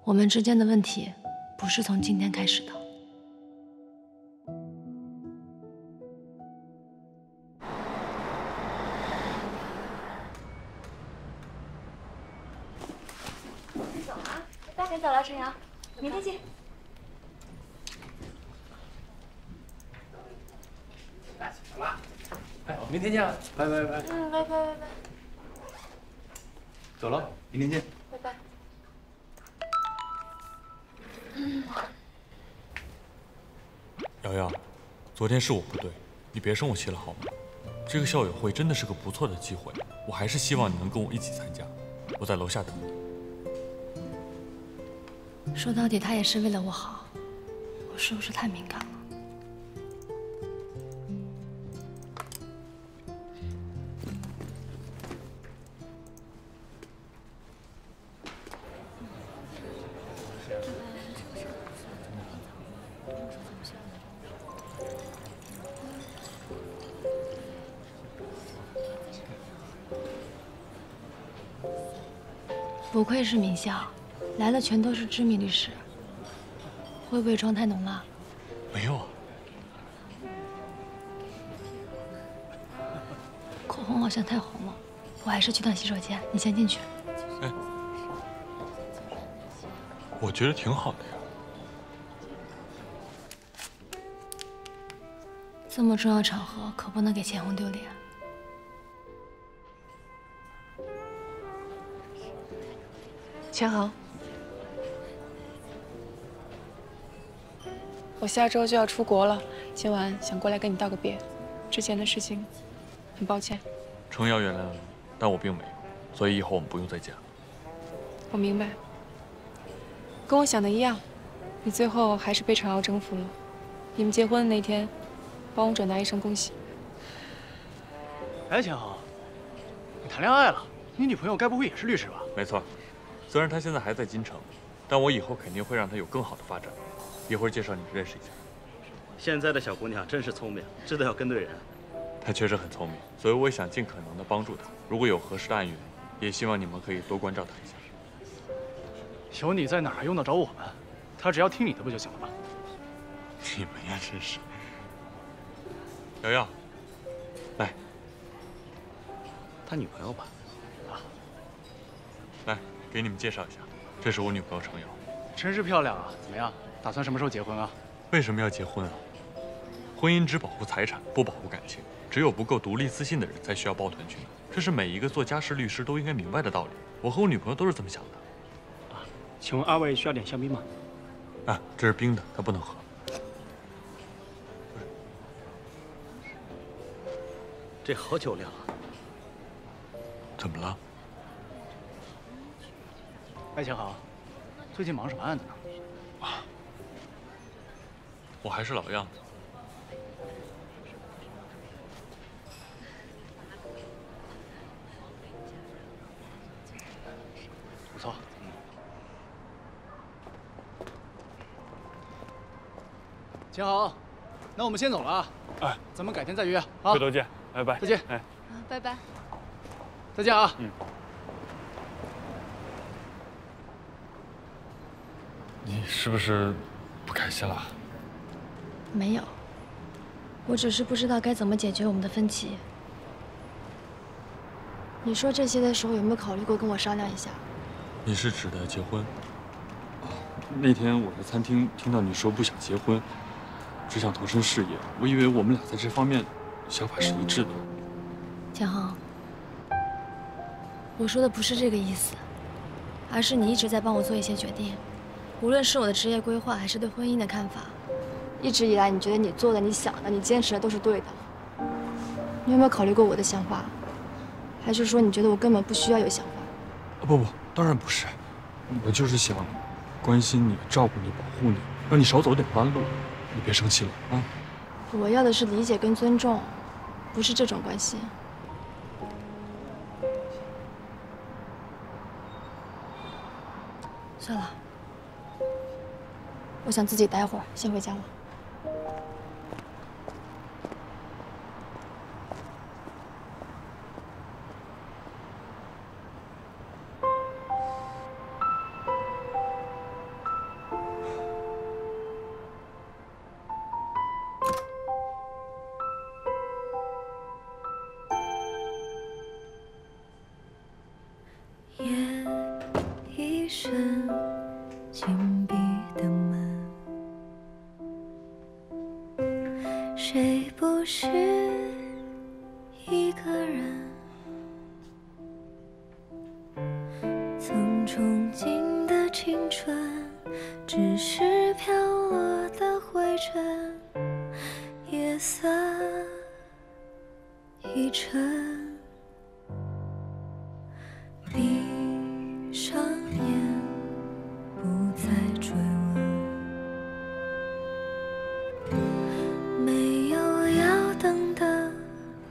我们之间的问题不是从今天开始的。走啊，大点走了，陈瑶，明天见。哎，走了。哎，明天见啊！拜拜拜。拜拜。走了，明天见。拜拜。瑶瑶，昨天是我不对，你别生我气了好吗？这个校友会真的是个不错的机会，我还是希望你能跟我一起参加。我在楼下等你。说到底，他也是为了我好，我是不是太敏感了？不愧是名校，来的全都是知名律师。会不会妆太浓了？没有啊。口红好像太红了，我还是去趟洗手间，你先进去。哎，我觉得挺好的呀。这么重要场合，可不能给钱红丢脸。钱豪，我下周就要出国了，今晚想过来跟你道个别。之前的事情，很抱歉。程瑶原谅了你，但我并没有，所以以后我们不用再见了。我明白，跟我想的一样，你最后还是被程瑶征服了。你们结婚的那天，帮我转达一声恭喜。哎，钱豪，你谈恋爱了？你女朋友该不会也是律师吧？没错。虽然他现在还在京城，但我以后肯定会让他有更好的发展。一会儿介绍你认识一下。现在的小姑娘真是聪明，知道要跟对人。她确实很聪明，所以我也想尽可能的帮助她。如果有合适的案源，也希望你们可以多关照她一下。有你在哪儿用得着我们？她只要听你的不就行了吗？你们呀，真是。瑶瑶，来，他女朋友吧？来，给你们介绍一下，这是我女朋友程瑶。真是漂亮啊！怎么样，打算什么时候结婚啊？为什么要结婚啊？婚姻只保护财产，不保护感情。只有不够独立自信的人才需要抱团取暖，这是每一个做家事律师都应该明白的道理。我和我女朋友都是这么想的。啊，请问二位需要点香槟吗？啊，这是冰的，它不能喝。这好酒量啊！怎么了？哎，钱豪，最近忙什么案子呢？啊，我还是老样子。不错。钱豪，那我们先走了啊。哎，咱们改天再约啊。回头见，拜拜。再见。哎，拜拜。再见啊。嗯。你是不是不开心了？没有，我只是不知道该怎么解决我们的分歧。你说这些的时候，有没有考虑过跟我商量一下？你是指的结婚？啊，那天我在餐厅听到你说不想结婚，只想投身事业，我以为我们俩在这方面想法是一致的。钱航，我说的不是这个意思，而是你一直在帮我做一些决定。无论是我的职业规划，还是对婚姻的看法，一直以来你觉得你做的、你想的、你坚持的都是对的。你有没有考虑过我的想法？还是说你觉得我根本不需要有想法？不，当然不是，我就是想关心你、照顾你、保护你，让你少走点弯路。你别生气了啊！我要的是理解跟尊重，不是这种关系。算了。我想自己待会儿，先回家了。扇紧闭的门，谁不是一个人？曾憧憬的青春，只是飘落的灰尘，夜色已沉。闭上眼，不再追问，没有要等的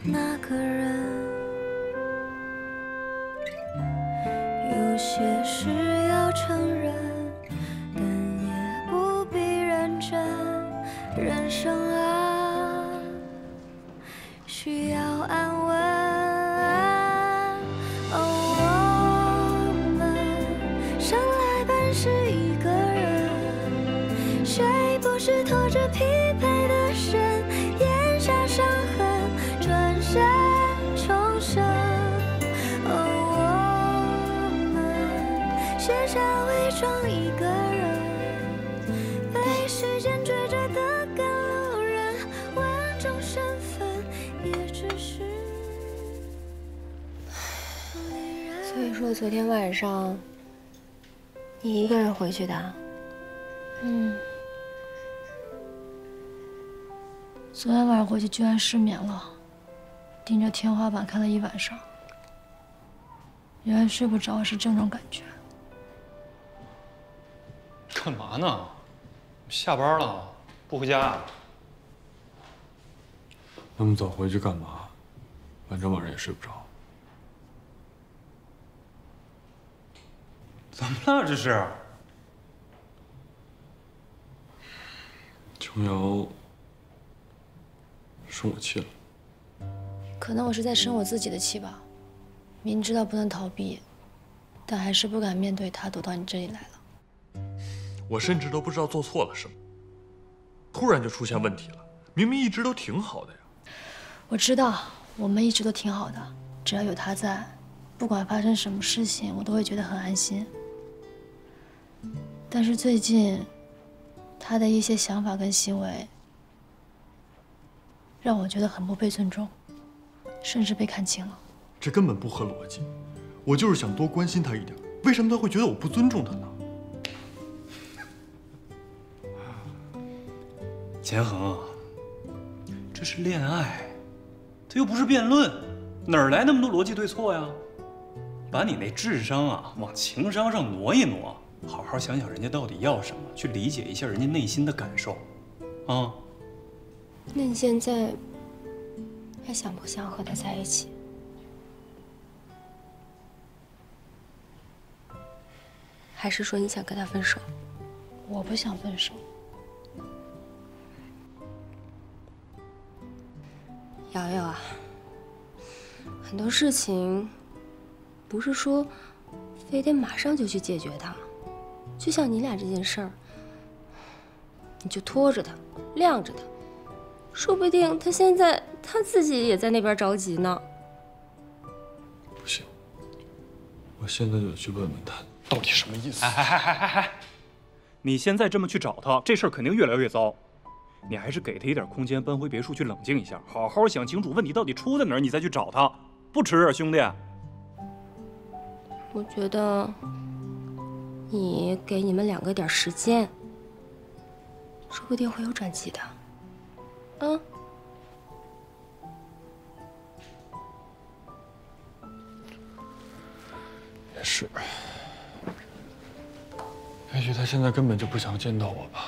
那个人。有些事要承认，但也不必认真。人生啊，需要安稳。我们生来本是一个人，谁不是拖着疲惫的身，咽下伤痕，转身重生。卸下伪装一个人，被时间追着的赶路人，完整身份也只是。所以说昨天晚上你一个人回去的？昨天晚上回去居然失眠了，盯着天花板看了一晚上。原来睡不着是这种感觉。干嘛呢？下班了，不回家啊？那么早回去干嘛？反正晚上也睡不着。怎么了？这是？琼瑶生我气了。可能我是在生我自己的气吧，明知道不能逃避，但还是不敢面对他，躲到你这里来了。我甚至都不知道做错了什么，突然就出现问题了。明明一直都挺好的呀。我知道我们一直都挺好的，只要有他在，不管发生什么事情，我都会觉得很安心。但是最近，他的一些想法跟行为，让我觉得很不被尊重，甚至被看轻了。这根本不合逻辑。我就是想多关心他一点，为什么他会觉得我不尊重他呢？钱恒，这是恋爱，这又不是辩论，哪儿来那么多逻辑对错呀？把你那智商啊往情商上挪一挪，好好想想人家到底要什么，去理解一下人家内心的感受，啊。那你现在还想不想和他在一起？还是说你想跟他分手？我不想分手。瑶瑶啊，很多事情不是说非得马上就去解决它，就像你俩这件事儿，你就拖着他，晾着他，说不定他现在他自己也在那边着急呢。不行，我现在就去问问他到底什么意思。你现在这么去找他，这事儿肯定越来越糟。你还是给他一点空间，搬回别墅去冷静一下，好好想清楚问题到底出在哪儿，你再去找他，不迟啊，兄弟。我觉得你给你们两个点时间，说不定会有转机的。啊？也是，也许他现在根本就不想见到我吧。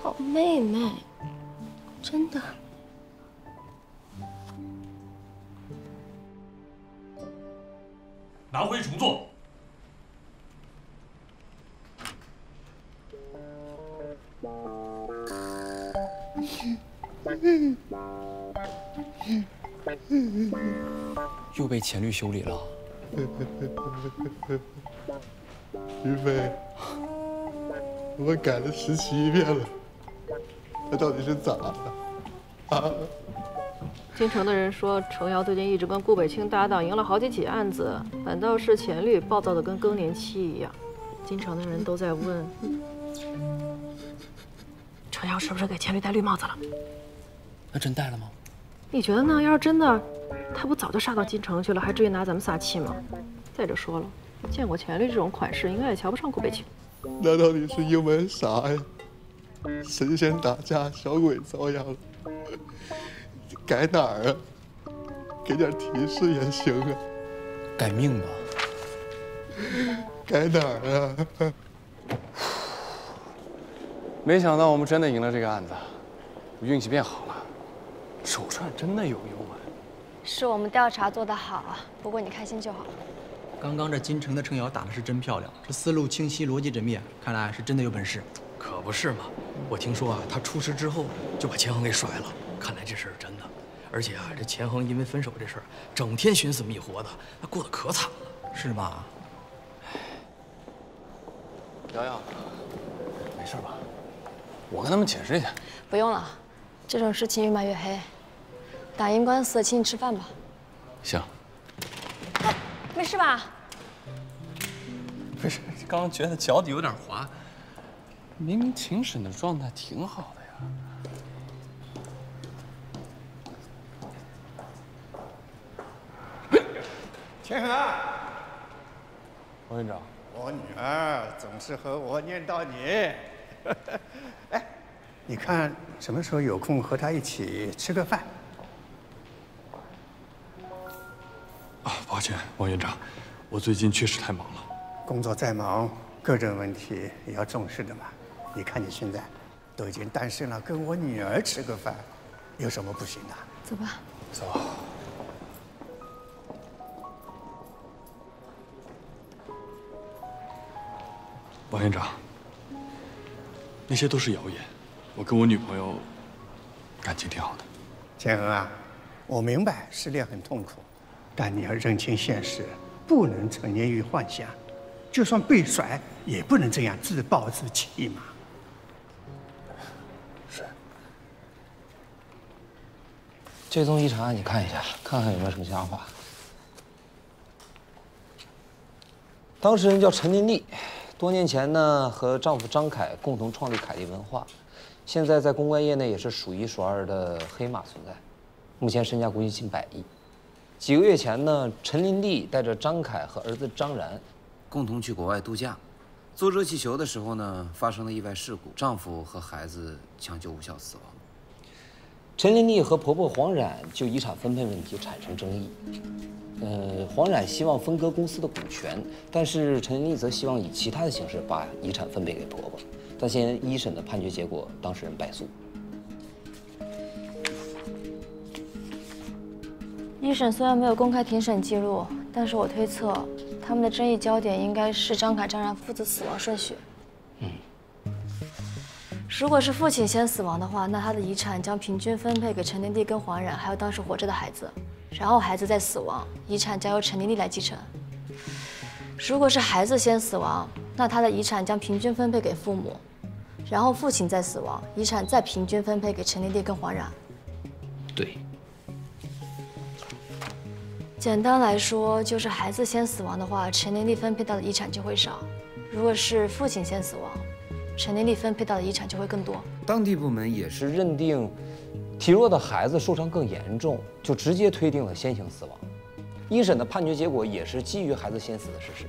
好妹妹，真的。拿回重做。又被前律修理了。于飞，我改了17遍了，他到底是咋了？啊？京城的人说，程瑶最近一直跟顾北清搭档，赢了好几起案子，反倒是钱律暴躁的跟更年期一样。京城的人都在问，程瑶是不是给钱律戴绿帽子了？那真戴了吗？你觉得呢？要是真的，他不早就杀到京城去了，还至于拿咱们撒气吗？再者说了，见过钱律这种款式，应该也瞧不上顾北清。那到底是因为啥呀？神仙打架，小鬼遭殃了。改哪儿啊？给点提示也行啊。改命吧。改哪儿啊？没想到我们真的赢了这个案子，我运气变好了，手串真的有用啊。是我们调查做得好，不过你开心就好。刚刚这京城的程瑶打的是真漂亮，这思路清晰，逻辑缜密，看来是真的有本事。可不是嘛，我听说啊，他出事之后就把钱恒给甩了，看来这事儿是真的。而且啊，这钱恒因为分手这事儿，整天寻死觅活的，那过得可惨了，是吧？瑶瑶，没事吧？我跟他们解释一下。不用了，这种事情越骂越黑。打赢官司，请你吃饭吧。行。没事吧？不是，刚刚觉得脚底有点滑，明明庭审的状态挺好的呀。钱恒啊，王院长，我女儿总是和我念叨你。哎，你看什么时候有空和她一起吃个饭？啊，抱歉，王院长，我最近确实太忙了。工作再忙，个人问题也要重视的嘛。你看你现在都已经单身了，跟我女儿吃个饭，有什么不行的？走吧。走。王院长，那些都是谣言。我跟我女朋友感情挺好的。钱恒啊，我明白失恋很痛苦，但你要认清现实，不能沉溺于幻想。就算被甩，也不能这样自暴自弃嘛。是。这宗遗产案你看一下，看看有没有什么想法。当事人叫陈琳丽。多年前呢，和丈夫张凯共同创立凯利文化，现在在公关业内也是数一数二的黑马存在，目前身价估计近100亿。几个月前呢，陈琳丽带着张凯和儿子张然，共同去国外度假，坐热气球的时候呢，发生了意外事故，丈夫和孩子抢救无效死亡。陈琳丽和婆婆黄冉就遗产分配问题产生争议。黄冉希望分割公司的股权，但是陈琳丽则希望以其他的形式把遗产分配给婆婆。但现一审的判决结果，当事人败诉。一审虽然没有公开庭审记录，但是我推测他们的争议焦点应该是张凯、张然父子死亡顺序。如果是父亲先死亡的话，那他的遗产将平均分配给陈琳丽跟黄冉，还有当时活着的孩子。然后孩子再死亡，遗产将由陈琳丽来继承。如果是孩子先死亡，那他的遗产将平均分配给父母，然后父亲再死亡，遗产再平均分配给陈琳丽跟黄冉。对。简单来说，就是孩子先死亡的话，陈琳丽分配到的遗产就会少；如果是父亲先死亡，陈琳丽分配到的遗产就会更多。当地部门也是认定体弱的孩子受伤更严重，就直接推定了先行死亡。一审的判决结果也是基于孩子先死的事实，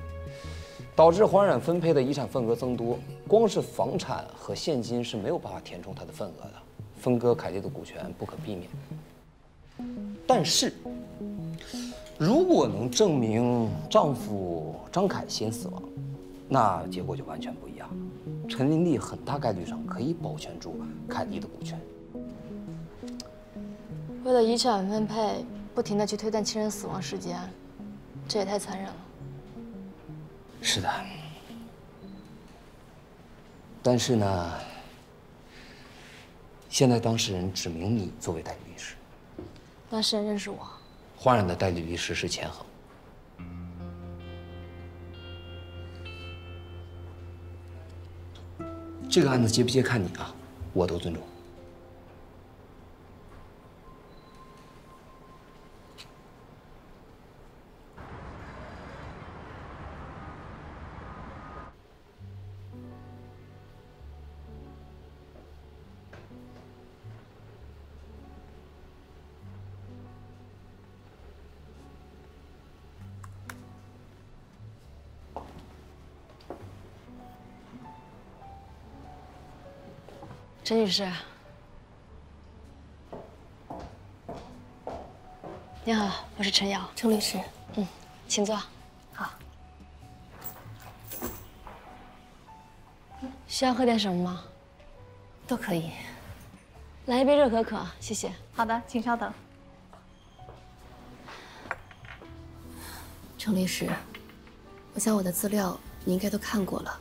导致黄冉分配的遗产份额增多。光是房产和现金是没有办法填充他的份额的，分割凯利的股权不可避免。但是，如果能证明丈夫张凯先死亡，那结果就完全不一样了。陈琳丽很大概率上可以保全住凯利的股权。为了遗产分配，不停地去推断亲人死亡时间，这也太残忍了。是的。但是呢，现在当事人指明你作为代理律师。当事人认识我。黄冉的代理律师是钱恒。这个案子接不接看你啊，我都尊重。陈女士，你好，我是陈瑶，程律师。请坐。好。需要喝点什么吗？都可以。来一杯热可可，谢谢。好的，请稍等。程律师，我想我的资料你应该都看过了。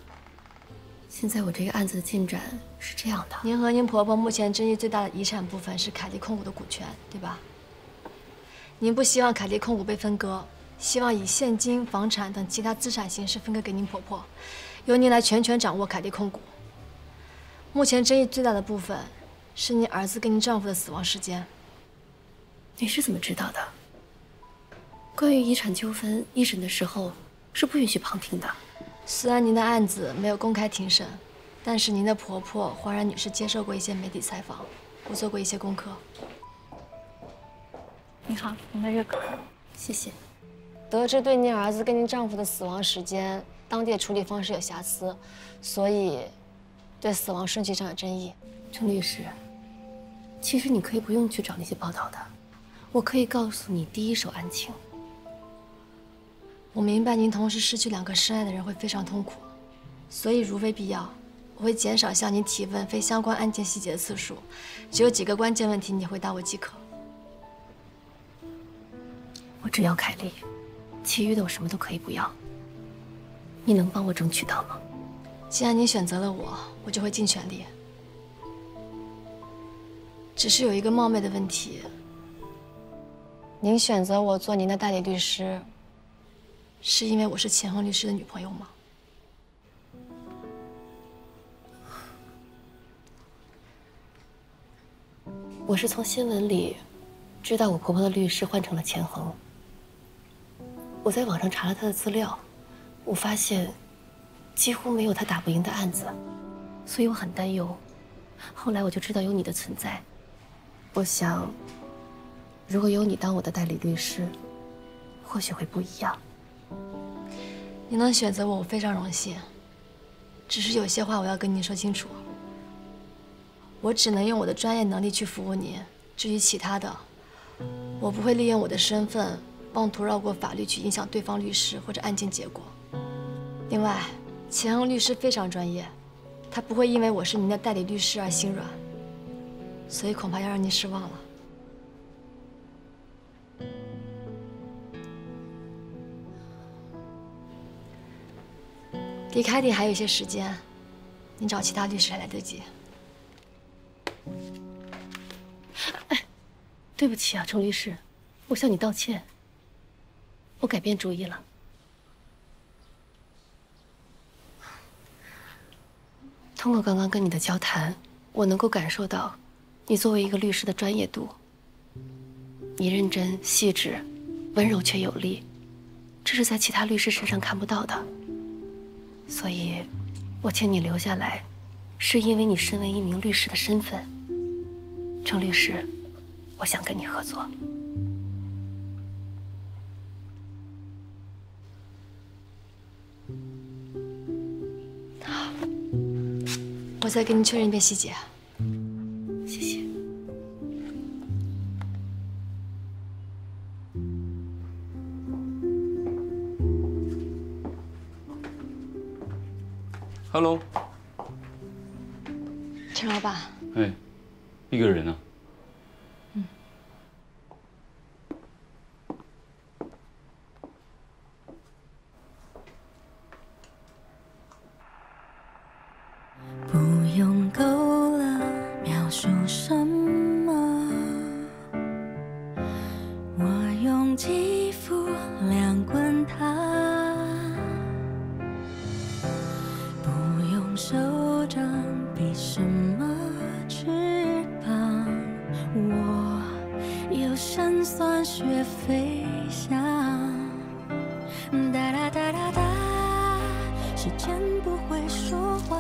现在我这个案子的进展是这样的：您和您婆婆目前争议最大的遗产部分是凯利控股的股权，对吧？您不希望凯利控股被分割，希望以现金、房产等其他资产形式分割给您婆婆，由您来全权掌握凯利控股。目前争议最大的部分是您儿子跟您丈夫的死亡时间。你是怎么知道的？关于遗产纠纷，一审的时候是不允许旁听的。虽然您的案子没有公开庭审，但是您的婆婆黄然女士接受过一些媒体采访，我做过一些功课。你好，您的热可可，谢谢。得知对您儿子跟您丈夫的死亡时间、当地的处理方式有瑕疵，所以对死亡顺序上有争议。程律师，其实你可以不用去找那些报道的，我可以告诉你第一手案情。我明白您同时失去2个深爱的人会非常痛苦，所以如非必要，我会减少向您提问非相关案件细节的次数，只有几个关键问题你回答我即可。我只要凯莉，其余的我什么都可以不要。你能帮我争取到吗？既然您选择了我，我就会尽全力。只是有一个冒昧的问题，您选择我做您的代理律师，是因为我是钱恒律师的女朋友吗？我是从新闻里知道我婆婆的律师换成了钱恒。我在网上查了他的资料，我发现几乎没有他打不赢的案子，所以我很担忧。后来我就知道有你的存在，我想，如果有你当我的代理律师，或许会不一样。你能选择我，我非常荣幸。只是有些话我要跟您说清楚，我只能用我的专业能力去服务您，至于其他的，我不会利用我的身份妄图绕过法律去影响对方律师或者案件结果。另外，钱恒律师非常专业，他不会因为我是您的代理律师而心软，所以恐怕要让您失望了。离开庭还有一些时间，您找其他律师还来得及。哎，对不起啊，程律师，我向你道歉。我改变主意了。通过刚刚跟你的交谈，我能够感受到你作为一个律师的专业度。你认真细致，温柔却有力，这是在其他律师身上看不到的。所以，我请你留下来，是因为你身为一名律师的身份。程律师，我想跟你合作。好，我再跟您确认一遍细节。谢谢。Hello， 陈老板。哎，一个人呢？不用够了描述什么，我用肌肤量滚它，不用手掌算学飞翔。哒啦哒啦哒，时间不会说话，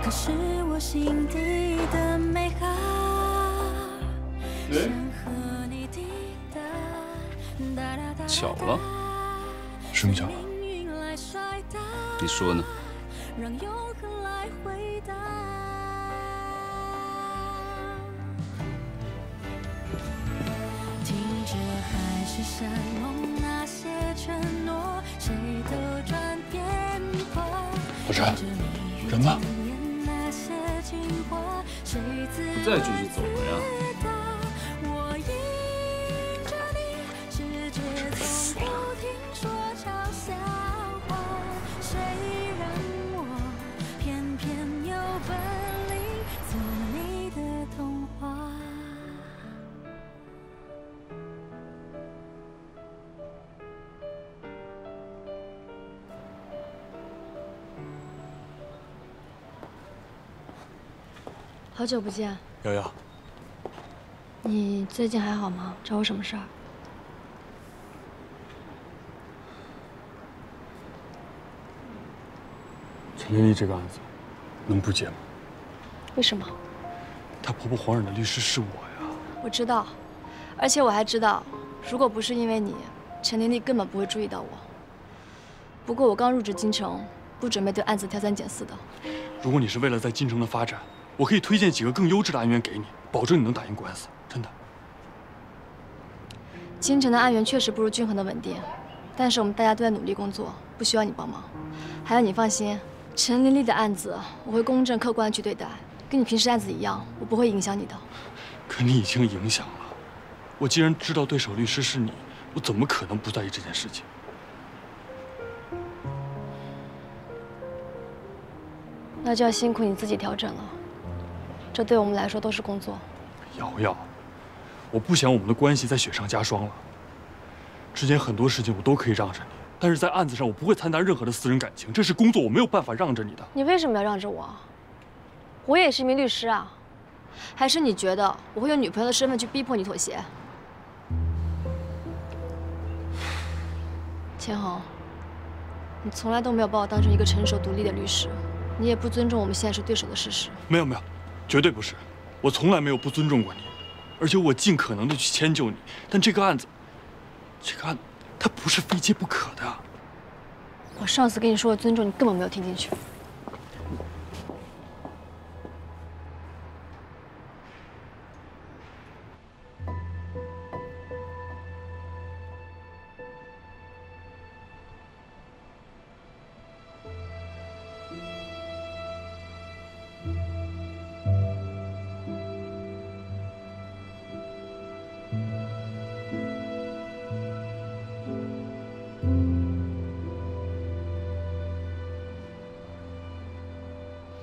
可是我心底的美好。巧了，什么巧了？你说呢？听着海市蜃楼那些承诺，谁都转变过。老陈，人呢？不在就是走了呀。好久不见，瑶瑶，你最近还好吗？找我什么事儿？陈丽丽这个案子，能不结吗？为什么？她婆婆黄冉的律师是我呀。我知道，而且我还知道，如果不是因为你，陈玲丽根本不会注意到我。不过我刚入职京城，不准备对案子挑三拣四的。如果你是为了在京城的发展，我可以推荐几个更优质的案源给你，保证你能打赢官司，真的。京城的案源确实不如均衡的稳定，但是我们大家都在努力工作，不需要你帮忙。还有你放心，陈玲丽的案子我会公正客观去对待，跟你平时案子一样，我不会影响你的。可你已经影响了，我既然知道对手律师是你，我怎么可能不在意这件事情？那就要辛苦你自己调整了。这对我们来说都是工作。瑶瑶，我不想我们的关系再雪上加霜了。之前很多事情我都可以让着你，但是在案子上我不会掺杂任何的私人感情，这是工作，我没有办法让着你的。你为什么要让着我？我也是一名律师啊。还是你觉得我会用女朋友的身份去逼迫你妥协？千恒，你从来都没有把我当成一个成熟独立的律师，你也不尊重我们现在是对手的事实。没有没有，绝对不是，我从来没有不尊重过你，而且我尽可能的去迁就你。但这个案子，它不是非接不可的。我上次跟你说的尊重，你根本没有听进去。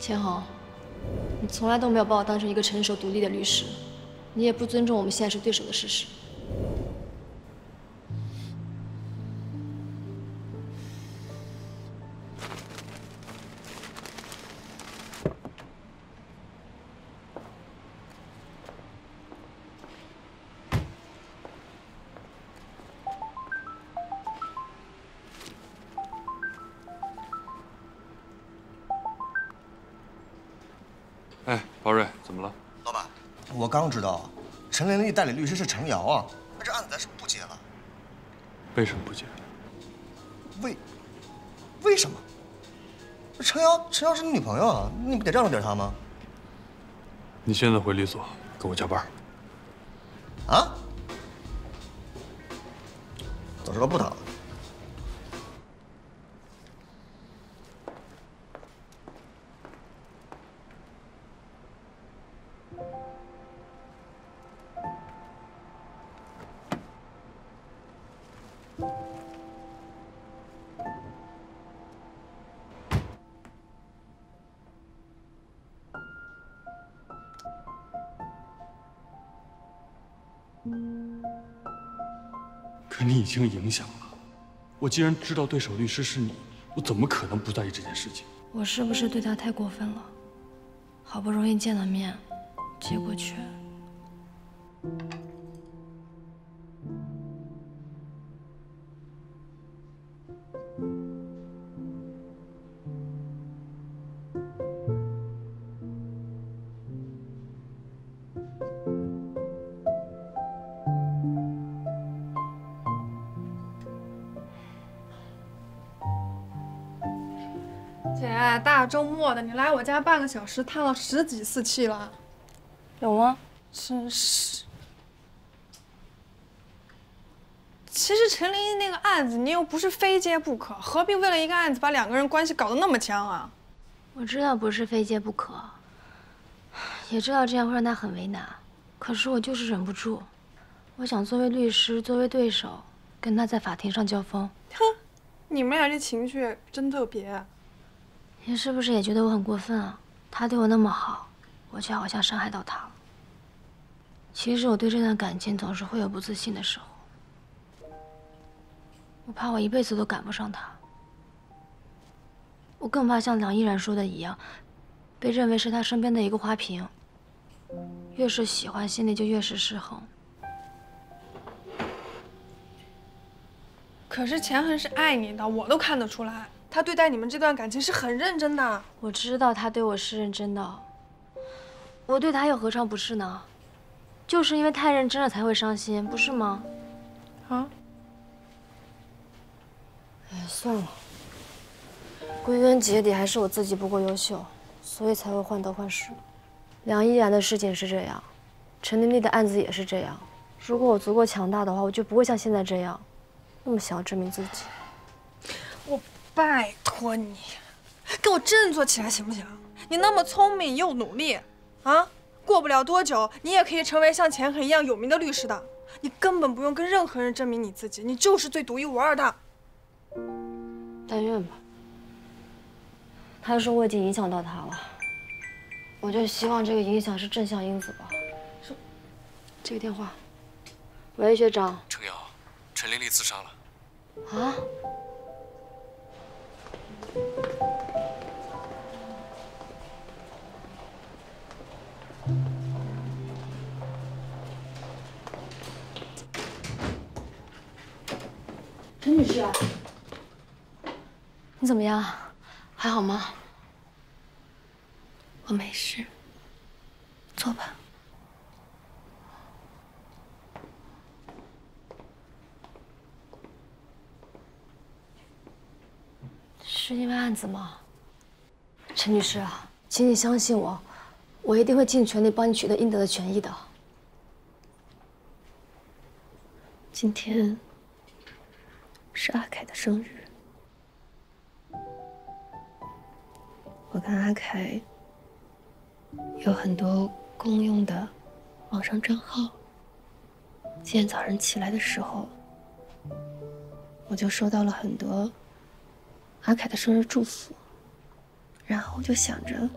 千恒，你从来都没有把我当成一个成熟独立的律师，你也不尊重我们现在是对手的事实。哎，宝瑞，怎么了？老板，我刚知道，陈玲丽代理律师是程瑶啊，那这案子咱是不接了。为什么不接？为什么？程瑶是你女朋友啊，你不得让着点她吗？你现在回律所给我加班。啊？早知道不打了。可你已经影响了，我既然知道对手律师是你，我怎么可能不在意这件事情？我是不是对他太过分了？好不容易见了面，结果却……的，大周末的，你来我家半个小时，叹了10几次气了。有吗？真是。其实陈琳那个案子，你又不是非接不可，何必为了一个案子把2个人关系搞得那么僵啊？我知道不是非接不可，也知道这样会让他很为难，可是我就是忍不住。我想作为律师，作为对手，跟他在法庭上交锋。哼，你们俩这情绪真特别。你是不是也觉得我很过分啊？他对我那么好，我却好像伤害到他了。其实我对这段感情总是会有不自信的时候，我怕我一辈子都赶不上他。我更怕像梁依然说的一样，被认为是他身边的一个花瓶。越是喜欢，心里就越是失衡。可是钱恒是爱你的，我都看得出来，他对待你们这段感情是很认真的。我知道他对我是认真的，我对他又何尝不是呢？就是因为太认真了才会伤心，不是吗？啊？哎，算了，归根结底还是我自己不够优秀，所以才会患得患失。梁依然的事情是这样，陈琳丽的案子也是这样。如果我足够强大的话，我就不会像现在这样，那么想要证明自己。我拜托你，给我振作起来行不行？你那么聪明又努力，啊，过不了多久，你也可以成为像钱恒一样有名的律师的。你根本不用跟任何人证明你自己，你就是最独一无二的。但愿吧。他说我已经影响到他了，我就希望这个影响是正向因子吧。是，这个电话。喂，学长。程瑶，陈琳丽自杀了。啊？陈女士，你怎么样？还好吗？我没事，坐吧。是因为案子吗？陈女士啊，请你相信我，我一定会尽全力帮你取得应得的权益的。今天是阿凯的生日，我跟阿凯有很多公用的网上账号。今天早上起来的时候，我就收到了很多阿凯的生日祝福，然后我就想着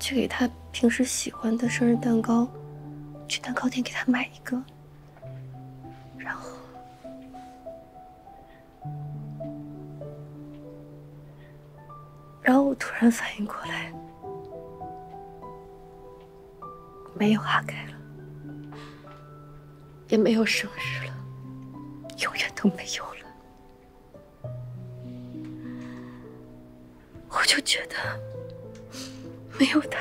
去给他平时喜欢的生日蛋糕，去蛋糕店给他买一个。然后我突然反应过来，没有阿凯了，也没有生日了，永远都没有了。我就觉得没有他，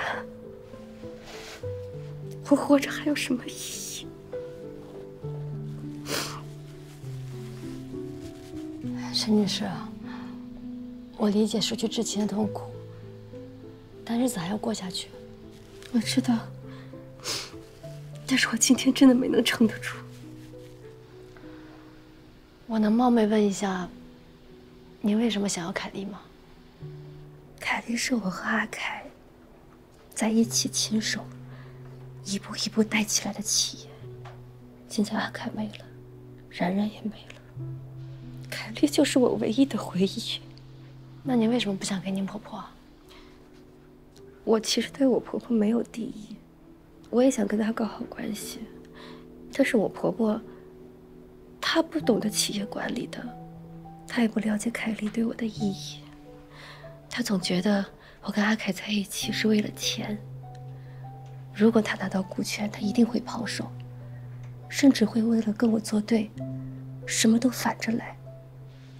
我活着还有什么意义？陈女士，我理解失去至亲的痛苦，但日子还要过下去。我知道，但是我今天真的没能撑得住。我能冒昧问一下，您为什么想要凯莉吗？凯莉是我和阿凯在一起亲手一步一步带起来的企业，现在阿凯没了，然然也没了，凯莉就是我唯一的回忆。那您为什么不想给您婆婆？我其实对我婆婆没有敌意，我也想跟她搞好关系，但是我婆婆，她不懂得企业管理的，她也不了解凯莉对我的意义，她总觉得我跟阿凯在一起是为了钱。如果她拿到股权，她一定会抛售，甚至会为了跟我作对，什么都反着来。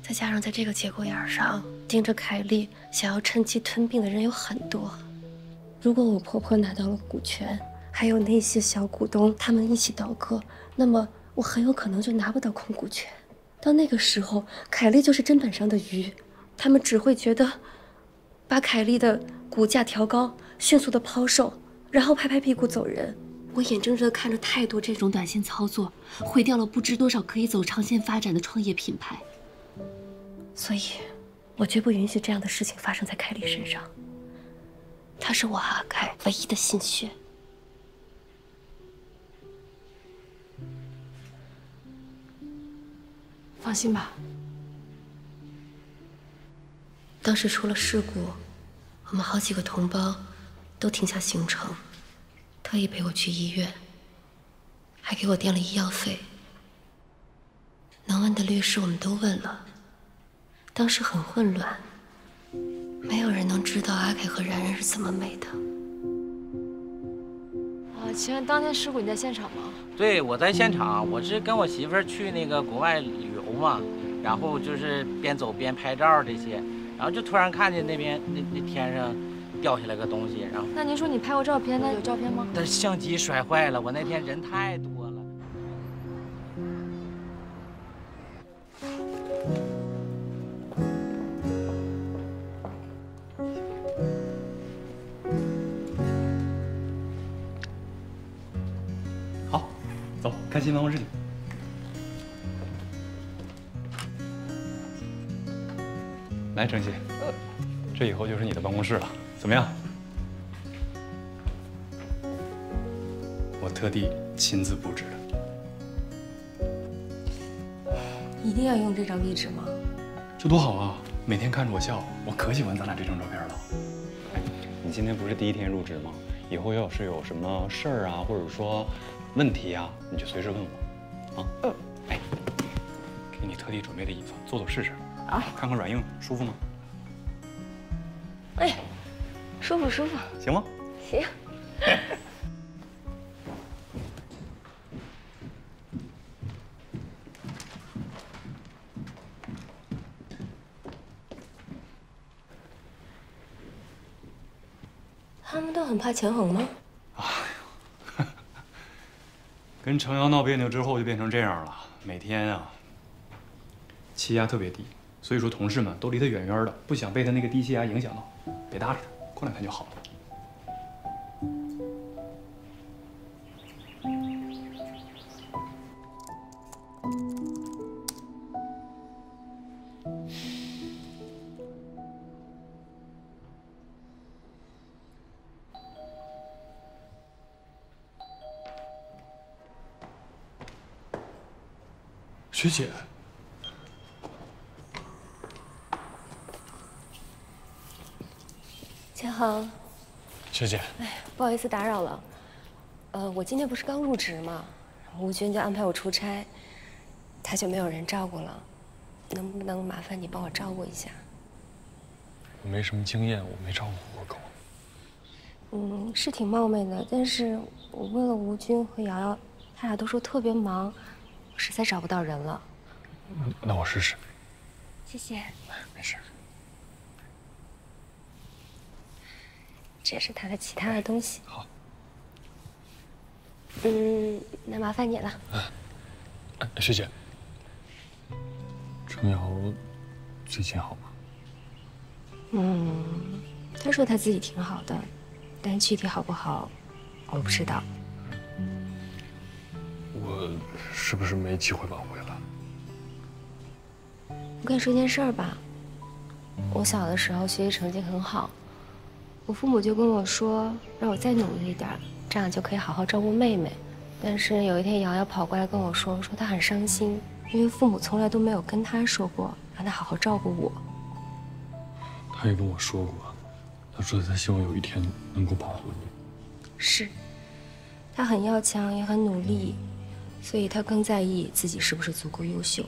再加上在这个节骨眼上盯着凯莉，想要趁机吞并的人有很多。如果我婆婆拿到了股权，还有那些小股东他们一起倒戈，那么我很有可能就拿不到控股权。到那个时候，凯莉就是砧板上的鱼，他们只会觉得把凯莉的股价调高，迅速的抛售，然后拍拍屁股走人。我眼睁睁地看着太多这种短线操作，毁掉了不知多少可以走长线发展的创业品牌。所以，我绝不允许这样的事情发生在凯莉身上。她是我阿凯唯一的心血。放心吧。当时出了事故，我们好几个同胞都停下行程，特意陪我去医院，还给我垫了医药费。能问的律师我们都问了，当时很混乱，没有人能知道阿凯和然然是怎么没的。请问当天事故你在现场吗？对，我在现场，我是跟我媳妇儿去那个国外旅游嘛，然后就是边走边拍照这些，然后就突然看见那边那天上掉下来个东西，然后那您说你拍过照片，那有照片吗？但是相机摔坏了，我那天人太多了。好，走，看新办公室去。来，程曦，这以后就是你的办公室了，怎么样？我特地亲自布置的。一定要用这张壁纸吗？这多好啊！每天看着我笑，我可喜欢咱俩这张照片了。哎，你今天不是第一天入职吗？以后要是有什么事儿啊，或者说问题啊，你就随时问我，啊。哎，给你特地准备的椅子，坐试试。啊，看看软硬，舒服吗？哎，舒服舒服。行吗？行。他们都很怕钱恒吗？跟程瑶闹别扭之后就变成这样了，每天啊，气压特别低，所以说同事们都离他远远的，不想被他那个低气压影响到。别搭理他，过两天就好了。学姐，钱恒，学姐，哎，不好意思打扰了。我今天不是刚入职吗？吴军就安排我出差，他就没有人照顾了，能不能麻烦你帮我照顾一下？我没什么经验，我没照顾过狗。是挺冒昧的，但是我问了吴军和瑶瑶，他俩都说特别忙。实在找不到人了，那我试试。谢谢。没事。这是他的其他的东西。好。那麻烦你了。学姐，程瑶最近好吗？他说他自己挺好的，但具体好不好，我不知道。我是不是没机会挽回了？我跟你说件事儿吧。我小的时候学习成绩很好，我父母就跟我说，让我再努力一点，这样就可以好好照顾妹妹。但是有一天，瑶瑶跑过来跟我说，她很伤心，因为父母从来都没有跟她说过，让她好好照顾我。她也跟我说过，她说她希望有一天能够保护你。是，她很要强，也很努力。所以他更在意自己是不是足够优秀，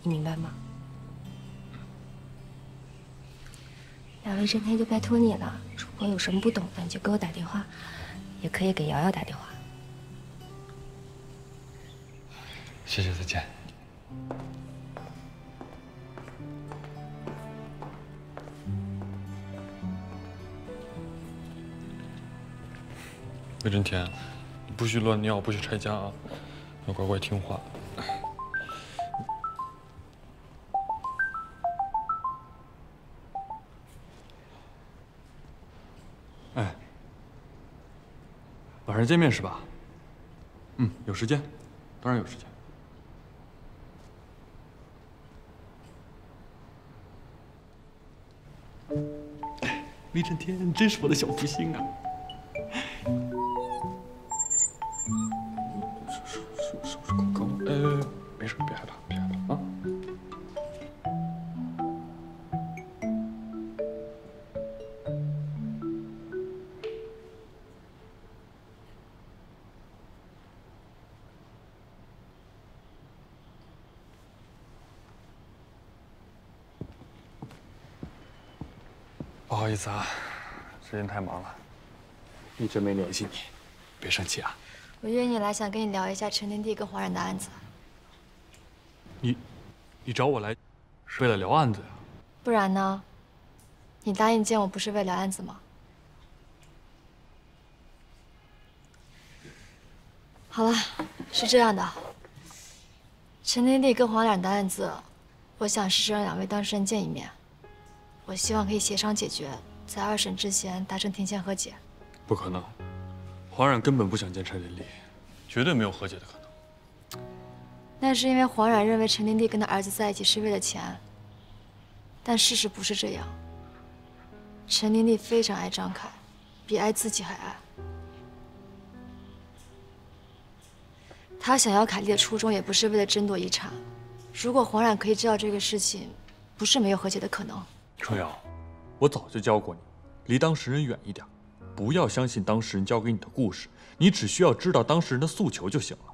你明白吗？雅薇，今天就拜托你了，如果有什么不懂的，你就给我打电话，也可以给瑶瑶打电话。谢谢，再见。魏真田，你不许乱尿，不许拆家啊！要乖乖听话。晚上见面是吧？嗯，有时间，当然有时间。厉震天真是我的小福星啊！是不是广告？没事，别害怕，别害怕啊。不好意思啊，最近太忙了，一直没联系你，别生气啊。我约你来，想跟你聊一下陈天地跟黄冉的案子。你找我来，是为了聊案子呀？不然呢？你答应见我不是为了聊案子吗？好了，是这样的，陈天地跟黄冉的案子，我想试着让2位当事人见一面。我希望可以协商解决，在2审之前达成庭前和解。不可能，黄冉根本不想见陈林丽，绝对没有和解的可能。那是因为黄冉认为陈天地跟他儿子在一起是为了钱，但事实不是这样。陈天地非常爱张凯，比爱自己还爱。他想要凯丽的初衷也不是为了争夺遗产。如果黄冉可以知道这个事情，不是没有和解的可能。程瑶，我早就教过你，离当事人远一点，不要相信当事人教给你的故事，你只需要知道当事人的诉求就行了。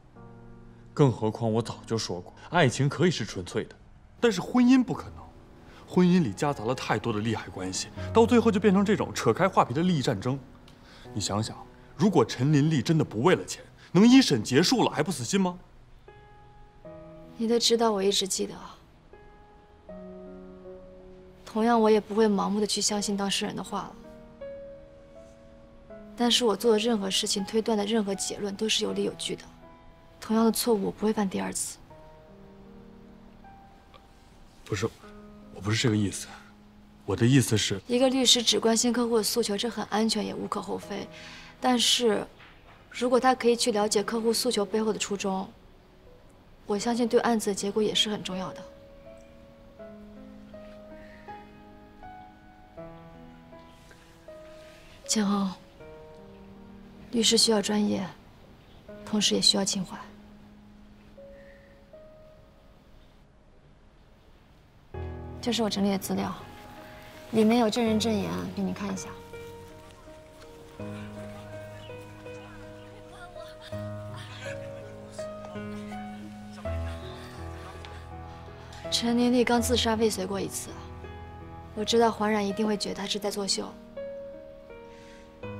更何况我早就说过，爱情可以是纯粹的，但是婚姻不可能。婚姻里夹杂了太多的利害关系，到最后就变成这种扯开话皮的利益战争。你想想，如果陈林丽真的不为了钱，能1审结束了还不死心吗？你都知道，我一直记得。同样，我也不会盲目的去相信当事人的话了。但是我做的任何事情，推断的任何结论都是有理有据的。同样的错误，我不会犯第2次。不是，我不是这个意思。我的意思是，一个律师只关心客户的诉求，这很安全，也无可厚非。但是，如果他可以去了解客户诉求背后的初衷，我相信对案子的结果也是很重要的。建恒，律师需要专业，同时也需要情怀。这是我整理的资料，里面有证人证言，给你看一下。陈林丽刚自杀未遂过1次，我知道黄冉一定会觉得他是在作秀。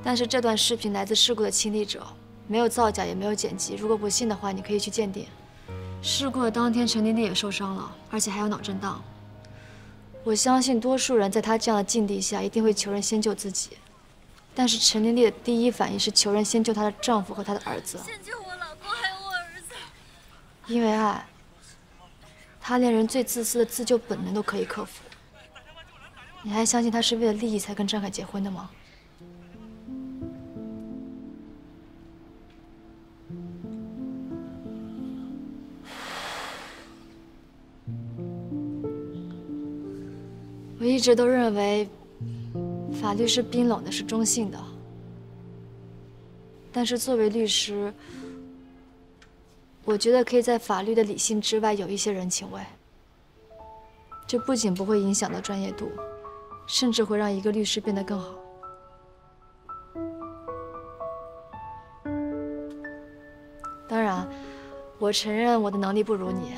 但是这段视频来自事故的亲历者，没有造假，也没有剪辑。如果不信的话，你可以去鉴定。事故的当天，陈琳琳也受伤了，而且还有脑震荡。我相信多数人在她这样的境地下，一定会求人先救自己。但是陈琳琳的第一反应是求人先救她的丈夫和她的儿子。先救我老公还有我儿子。因为爱，她连人最自私的自救本能都可以克服。你还相信她是为了利益才跟张凯结婚的吗？ 我一直都认为，法律是冰冷的，是中性的。但是作为律师，我觉得可以在法律的理性之外有一些人情味。这不仅不会影响到专业度，甚至会让一个律师变得更好。当然，我承认我的能力不如你，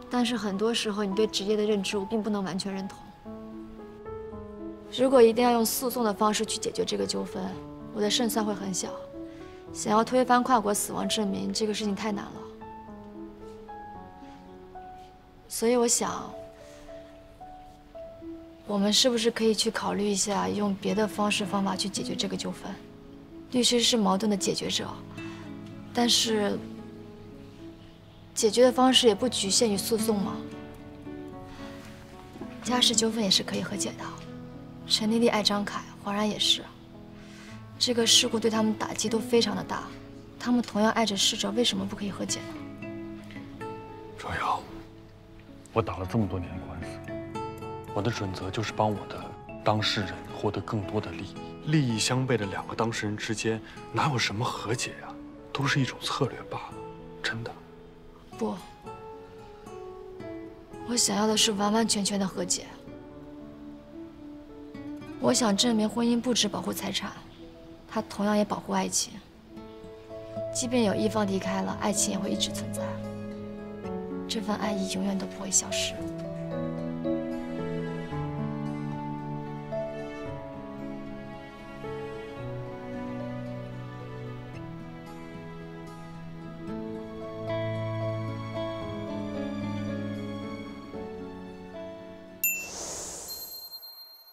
但是很多时候你对职业的认知，我并不能完全认同。 如果一定要用诉讼的方式去解决这个纠纷，我的胜算会很小。想要推翻跨国死亡证明，这个事情太难了。所以我想，我们是不是可以去考虑一下，用别的方式方法去解决这个纠纷？律师是矛盾的解决者，但是解决的方式也不局限于诉讼嘛。家事纠纷也是可以和解的。 陈丽丽爱张凯，黄然也是。这个事故对他们打击都非常的大，他们同样爱着逝者，为什么不可以和解呢？程瑶，我打了这么多年官司，我的准则就是帮我的当事人获得更多的利益。利益相悖的两个当事人之间，哪有什么和解呀？都是一种策略罢了，真的。不，我想要的是完完全全的和解。我想证明婚姻不只保护财产，它同样也保护爱情。即便有一方离开了，爱情也会一直存在。这份爱意永远都不会消失。